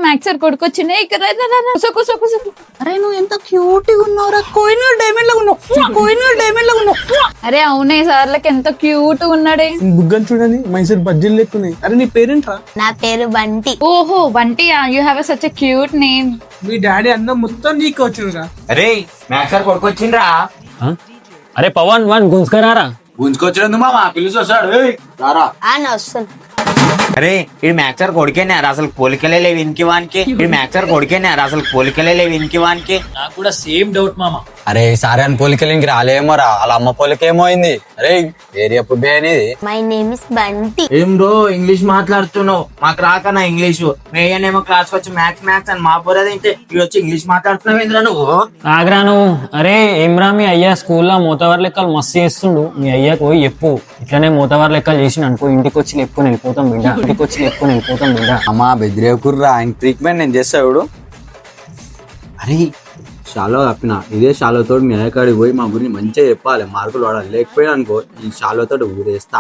Max sir కొడుకొచ్చిండే ఇక్కడ అరే నువ్వు ఎంత క్యూట్ గా ఉన్నావురా, కోహినూర్ డైమండ్ లా ఉన్నావు, కోహినూర్ డైమండ్ లా ఉన్నావు. అరే అవునే సార్లకి ఎంత క్యూట్ ఉన్నాడే. బుగ్గలు చూడండి మైసూర్ బజ్జీలు లెక్కున్నాయి. అరే నీ పేరేంట్రా? నా పేరు బంటి. ఓహో Bunty, you have such a cute name. Me daddy అన్నం మొత్తం నీకు వచ్చిందిరా. అరే మ్యాథ్స్ సార్ కొడుకొచ్చిండ్రా. అరే పవన్ వన్ గుంజుకరారా. గుంజుకొచ్చినందు మామ పిలుసు వస్తాడు. రారా. నా వస్తాను. అరే ఈ మ్యాథ్స్ సార్ కొడుకేనారు అసలు పోలికలే లేవు ఇంకి వానికి. ఈ మ్యాథ్స్ సార్ కొడుకేనారు అసలు పోలికలే లేవు ఇంకి వానికి. నాకు కూడా సేమ్ డౌట్ మామ. అరే సారే అని పోలికలు ఇంక రాలేమోరా, వాళ్ళ అమ్మ పోలికేమో అయింది. అరే ఏరియా పుబ్బే అనేది. My name is Bunty. ఏం బ్రో ఇంగ్లీష్ మాట్లాడుతున్నావు? మాకు రాక నా ఇంగ్లీషు. మేయనేమో క్లాస్ వచ్చి మ్యాథ్స్ మ్యాథ్స్ అని మా పోరేదైతే ఇవి వచ్చి ఇంగ్లీష్ మాట్లాడుతున్నావు ఏంద్రా నువ్వు? ఆగ్రా నువ్వు. అరే ఏమ్రా మీ అయ్యా స్కూల్లో మూతవారి లెక్కలు మస్తు చేస్తుండు. మీ అయ్యాకు పోయి చెప్పు ఇట్లనే మూతవారి లెక్కలు చేసిన అనుకో, ఇంటికి వచ్చి చెప్పుకొని వెళ్ళిపోతాం బిడ్డ, ఇంటికి వచ్చి చెప్పుకొని వెళ్ళిపోతాం బిడ్డ. అమ్మా బెదిరేకుర్రా, ఆయన ట్రీట్మెంట్ నేను చేస్తాడు. అరే షాలో తప్పిన ఇదే షాలోతో మీ అయ్యకాడికి పోయి మా గురించి మంచిగా చెప్పాలి, మార్కులు వాడాలి. లేకపోయినా అనుకో ఈ షాలోతో ఊరేస్తా.